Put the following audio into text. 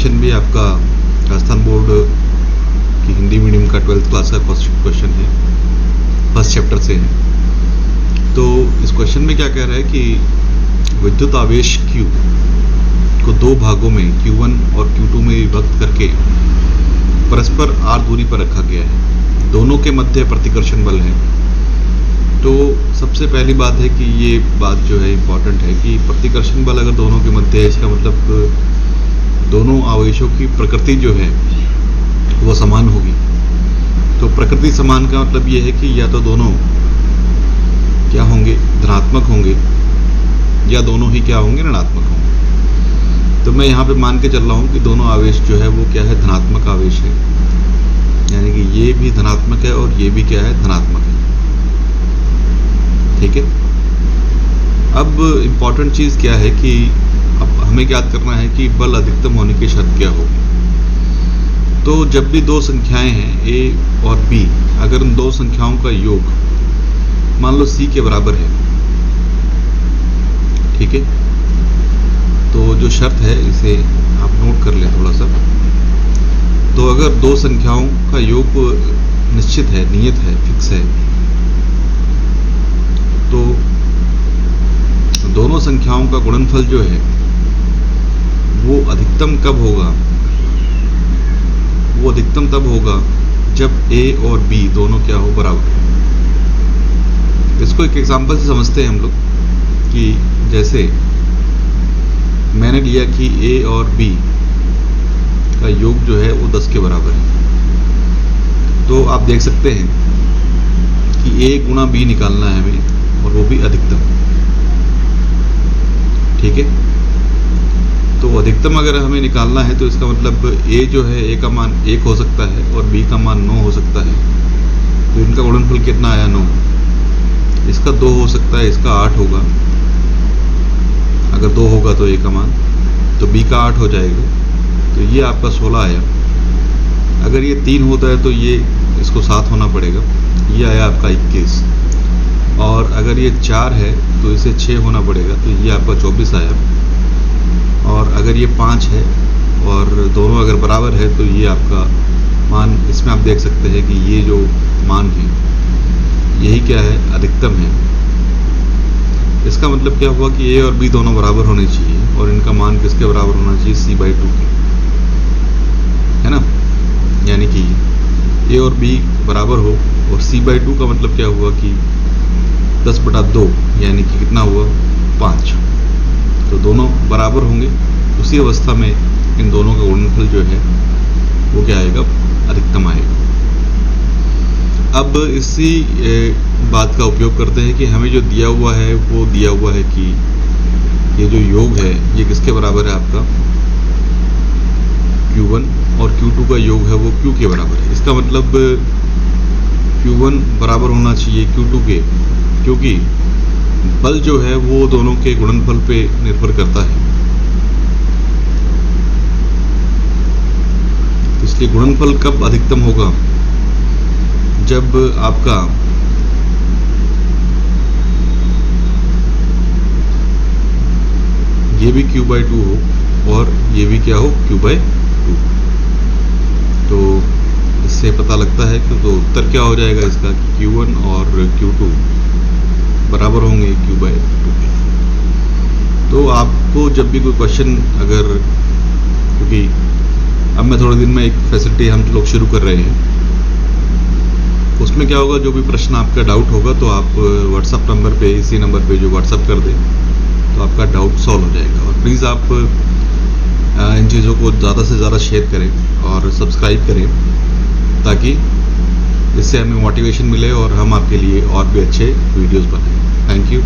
Question भी आपका Rajasthan board की हिंदी मीडियम का 12th क्लास का क्वेश्चन है, फर्स्ट चैप्टर से है। तो इस क्वेश्चन में क्या कह रहा है कि विद्युत आवेश Q को दो भागों में Q1 और Q2 में विभक्त करके परस्पर r दूरी पर रखा गया है। दोनों के मध्य प्रतिकर्षण बल है। तो सबसे पहली बात है कि ये बात जो है इम्पॉर्टेंट है कि प्रतिकर्षण बल अगर दोनों के मध्य है, इसका मतलब दोनों आवेशों की प्रकृति जो है वो समान होगी। तो प्रकृति समान का मतलब ये है कि या तो दोनों क्या होंगे, धनात्मक होंगे, या दोनों ही क्या होंगे, ऋणात्मक होंगे। तो मैं यहाँ पे मान के चल रहा हूँ कि दोनों आवेश जो है वो क्या है, धनात्मक आवेश है, यानी कि ये भी धनात्मक है और ये भी क्या है, धनात्मक है। ठीक है। अब इम्पॉर्टेंट चीज़ क्या है कि अब हमें याद करना है कि बल अधिकतम होने की शर्त क्या होगी। तो जब भी दो संख्याएं हैं A और B, अगर उन दो संख्याओं का योग मान लो C के बराबर है, ठीक है, तो जो शर्त है इसे आप नोट कर लें थोड़ा सा। तो अगर दो संख्याओं का योग निश्चित है, नियत है, फिक्स है, तो दोनों संख्याओं का गुणनफल जो है वो अधिकतम कब होगा, वो अधिकतम तब होगा जब A और B दोनों क्या हो, बराबर। इसको एक एग्जांपल से समझते हैं हम लोग कि जैसे मैंने लिया कि A और B का योग जो है वो 10 के बराबर है। तो आप देख सकते हैं कि A गुणा B निकालना है हमें, और वो भी अधिकतम। ठीक है। तो अधिकतम अगर हमें निकालना है तो इसका मतलब A जो है, A का मान 1 हो सकता है और B का मान 9 हो सकता है। तो इनका गुणनफल कितना आया, 9। इसका 2 हो सकता है, इसका 8 होगा। अगर 2 होगा तो A का मान, तो B का 8 हो जाएगा, तो ये आपका 16 आया। अगर ये 3 होता है तो ये इसको 7 होना पड़ेगा, ये आया आपका 21। और अगर ये 4 है तो इसे 6 होना पड़ेगा, तो ये आपका 24 आया। और अगर ये 5 है और दोनों अगर बराबर है तो ये आपका मान, इसमें आप देख सकते हैं कि ये जो मान है यही क्या है, अधिकतम है। इसका मतलब क्या हुआ कि A और B दोनों बराबर होने चाहिए, और इनका मान किसके बराबर होना चाहिए, C/2 के, है ना। यानी कि A और B बराबर हो, और C/2 का मतलब क्या हुआ कि 10/2, यानी कि कितना हुआ, 5। तो दोनों बराबर होंगे, उसी अवस्था में इन दोनों का गुणनफल जो है वो क्या आएगा, अधिकतम आएगा। अब इसी बात का उपयोग करते हैं कि हमें जो दिया हुआ है वो दिया हुआ है कि ये जो योग है ये किसके बराबर है, आपका Q1, और Q2 का योग है वो Q के बराबर है। इसका मतलब Q1 बराबर होना चाहिए Q2 के, क्योंकि बल जो है वो दोनों के गुणनफल पे निर्भर करता है। इसलिए गुणनफल कब अधिकतम होगा, जब आपका ये भी Q/2 हो और ये भी क्या हो, Q/2। तो इससे पता लगता है कि तो उत्तर क्या हो जाएगा इसका, Q1 और Q2 बराबर होंगे Q/2। तो आपको जब भी कोई क्वेश्चन अगर, क्योंकि अब मैं थोड़े दिन में एक फैसिलिटी हम लोग शुरू कर रहे हैं, उसमें क्या होगा, जो भी प्रश्न आपका डाउट होगा तो आप व्हाट्सएप नंबर पे, इसी नंबर पे जो व्हाट्सएप कर दें तो आपका डाउट सॉल्व हो जाएगा। और प्लीज़ आप इन चीज़ों को ज़्यादा से ज़्यादा शेयर करें और सब्सक्राइब करें, ताकि इससे हमें मोटिवेशन मिले और हम आपके लिए और भी अच्छे वीडियोस बनाएं। Thank you.